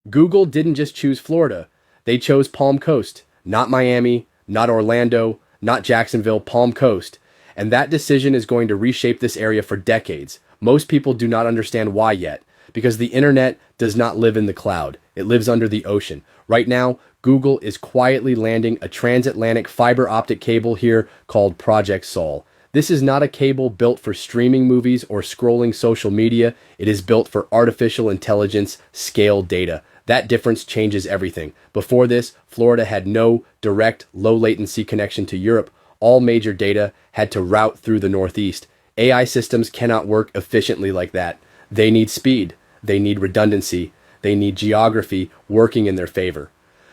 Google didn't just choose Florida, they chose Palm Coast, not Miami, not Orlando, not Jacksonville, Palm Coast. And that decision is going to reshape this area for decades. Most people do not understand why yet, because the internet does not live in the cloud. It lives under the ocean. Right now, Google is quietly landing a transatlantic fiber optic cable here called Project Sol. This is not a cable built for streaming movies or scrolling social media. It is built for artificial intelligence scale data. That difference changes everything. Before this, Florida had no direct low latency connection to Europe. All major data had to route through the Northeast. AI systems cannot work efficiently like that. They need speed. They need redundancy. They need geography working in their favor.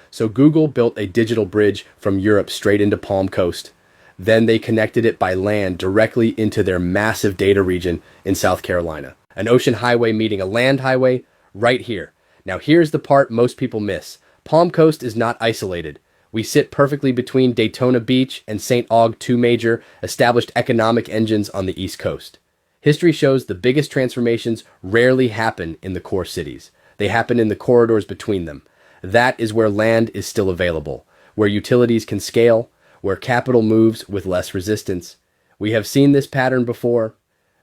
So Google built a digital bridge from Europe straight into Palm Coast. Then they connected it by land directly into their massive data region in South Carolina. An ocean highway meeting a land highway right here. Now here's the part most people miss. Palm Coast is not isolated. We sit perfectly between Daytona Beach and St. Aug, two major established economic engines on the East Coast. History shows the biggest transformations rarely happen in the core cities. They happen in the corridors between them. That is where land is still available, where utilities can scale, where capital moves with less resistance. We have seen this pattern before.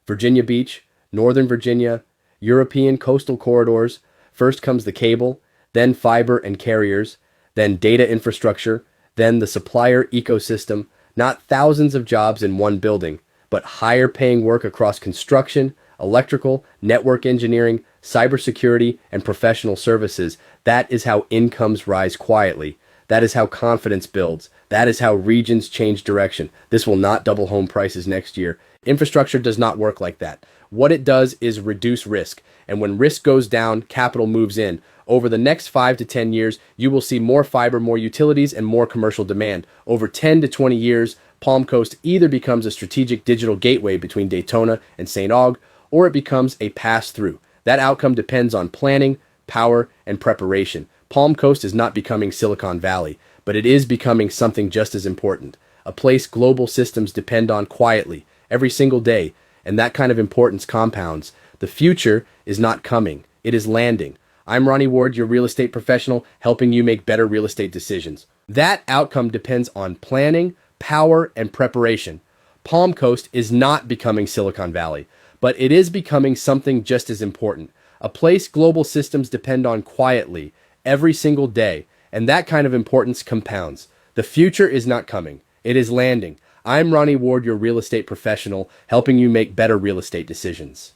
Virginia Beach, Northern Virginia, European coastal corridors. First comes the cable, then fiber and carriers, then data infrastructure, then the supplier ecosystem. Not thousands of jobs in one building, but higher paying work across construction, electrical, network engineering, cybersecurity, and professional services. That is how incomes rise quietly. That is how confidence builds. That is how regions change direction. This will not double home prices next year. Infrastructure does not work like that. What it does is reduce risk. And when risk goes down, capital moves in. Over the next 5 to 10 years, you will see more fiber, more utilities, and more commercial demand. Over 10 to 20 years, Palm Coast either becomes a strategic digital gateway between Daytona and St. Aug, or it becomes a pass-through. That outcome depends on planning, power, and preparation. Palm Coast is not becoming Silicon Valley, but it is becoming something just as important. A place global systems depend on quietly, every single day, and that kind of importance compounds. The future is not coming, it is landing. I'm Ronnie Ward, your real estate professional, helping you make better real estate decisions. That outcome depends on planning, power, and preparation. Palm Coast is not becoming Silicon Valley, but it is becoming something just as important. A place global systems depend on quietly, every single day, and that kind of importance compounds. The future is not coming, it is landing. I'm Ronnie Ward, your real estate professional, helping you make better real estate decisions.